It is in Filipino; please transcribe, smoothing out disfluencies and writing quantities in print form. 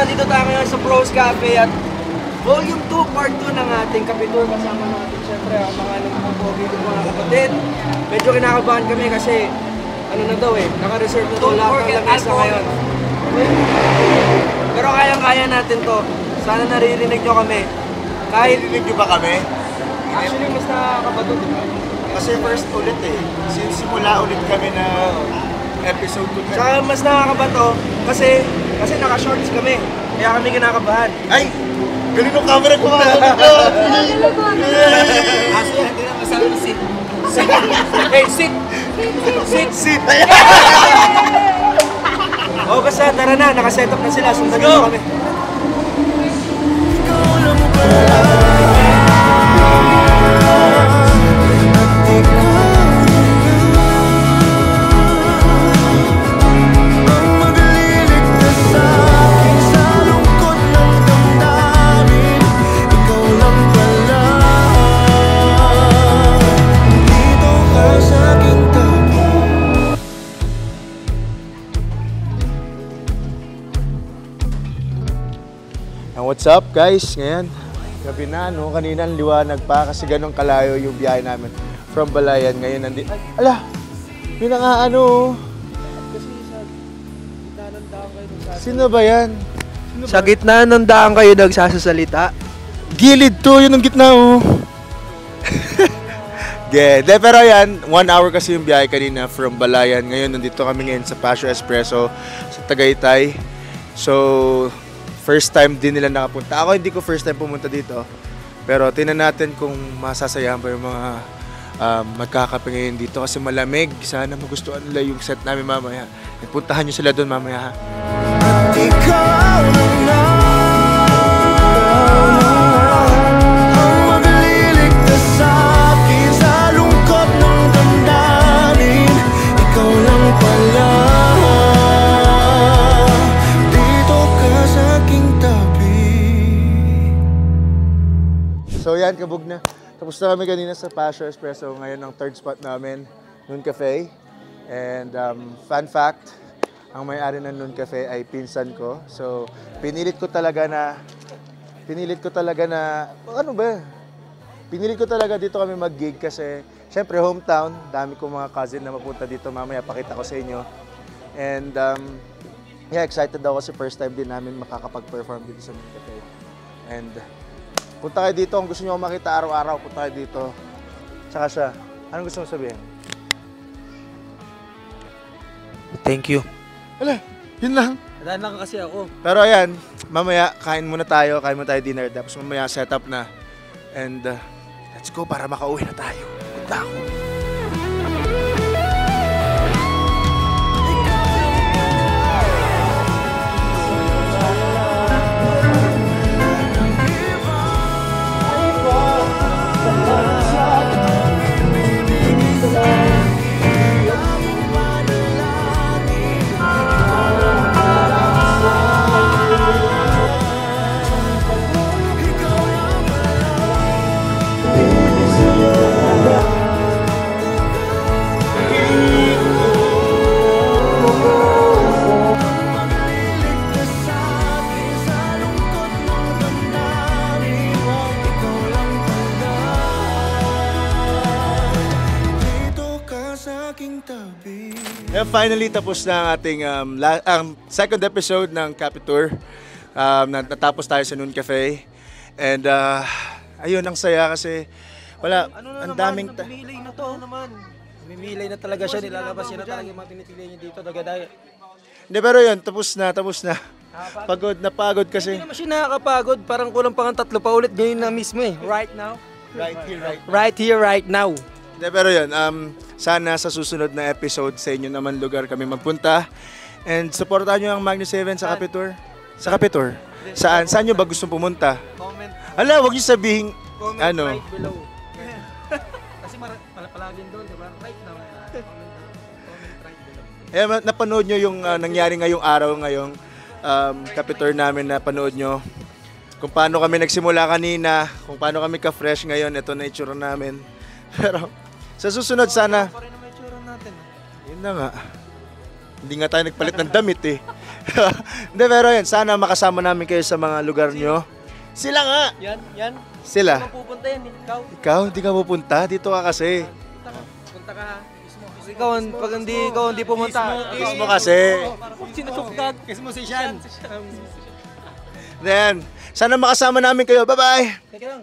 nandito tayo ngayon sa Bros Cafe at Volume 2, Part 2 ng ating Capitur. Kasama natin syempre ang mga nagpupogi ng mga kapatid. Medyo kinakabahan kami kasi ano na daw naka-reserve na daw lahat ng lamesa ngayon. Pero kayang-kaya natin to. Sana naririnig nyo kami. Kahit Naririnig nyo ba kami? actually mas nakakabato, di ba? Kasi first ulit simula ulit kami na episode 2. Saka mas nakakabato kasi naka-shorts kami. Kaya kami kinakabahan. Ay! Galing ng camera ko mga Aso yan, hindi na masabi na sit. Hey, sit! Sit! O basta, tara na, nakaset up na sila. Sundan nyo kami. What's up guys? Ngayon, gabi na kanina ang liwanag pa kasi ganun kalayo yung biyahe namin from Balayan. Ngayon nandito, ala! May Kasi sa gitna ng daan kayo nagsasalita. Sino ba yan? Sa gitna ng daan kayo nagsasalita. Gilid to, yun ang gitna pero yan, 1 hour kasi yung biyahe kanina from Balayan. Ngayon nandito kami ngayon sa Pasio Espresso sa Tagaytay. So, first time din nila nakapunta. Ako hindi ko first time pumunta dito. Pero tingnan natin kung masasayahan pa yung mga magkakape ngayon dito kasi malamig. Sana magustuhan nila yung set namin mamaya. Puntahan nyo sila doon mamaya. At ikaw na ang magliligtas sa akin sa lungkot ng damdamin. Ikaw lang pala. So yan, kabog na. Tapos na kami kanina sa Pasio Espresso. Ngayon ang third spot namin, Noon Cafe. And fun fact, ang may-ari ng Noon Cafe ay pinsan ko. So pinilit ko talaga na, Pinilit ko talaga dito kami mag-gig kasi syempre hometown, dami ko mga cousin na mapunta dito. Mamaya pakita ko sa inyo. And yeah, excited ako kasi first time din namin makakapag-perform dito sa Noon Cafe. And punta kayo dito, kung gusto nyo makita araw-araw, punta kayo dito. Tsaka siya, anong gusto mo sabihin? Thank you. Wala, yun lang. Nadaan lang kasi ako. Pero ayan, mamaya kain muna tayo dinner. Tapos mamaya set up na. And let's go para makauwi na tayo. Punta ako. Finally, tapos na ang ating second episode ng Capitur. Natapos tayo sa Noon Cafe. And ayun, ang saya kasi wala, ang daming... Namimilay na to naman. Namimilay na talaga siya, nilalabas niya na talaga yung mga pinipili niya dito. Hindi, pero yun, tapos na. Napagod kasi. Hindi naman siya nakakapagod, parang kulang pang 3 pa ulit ngayon na mismo Right now. Right here, right now. Hindi, pero yun, sana sa susunod na episode sa inyo naman lugar kami magpunta. And supportahan nyo ang Magnus 7 sa Capitur. Sa Capitur? Saan? Saan nyo ba gustong pumunta? Comment. Hala, huwag nyo sabihin, comment ano? Right below. Kasi palaging doon, diba? Right now. Comment right below. Napanood nyo yung nangyari ngayong araw, ngayong Capitur namin, napanood nyo. Kung paano kami nagsimula kanina, kung paano kami ka-fresh ngayon, ito na itsura namin. Pero sa susunod sana, yun na nga. Hindi nga tayo nagpalit ng damit Hindi, pero yun, sana makasama namin kayo sa mga lugar nyo. Sila nga! Yan. Sila. Saan pupunta yan? Ikaw, hindi ka pupunta? Dito ka kasi. Punta ka ha. Ikaw, pag hindi pumunta. Kiss mo kasi. Sinusukdag. Kiss mo si Sean. Then, sana makasama namin kayo. Bye-bye! Teka lang.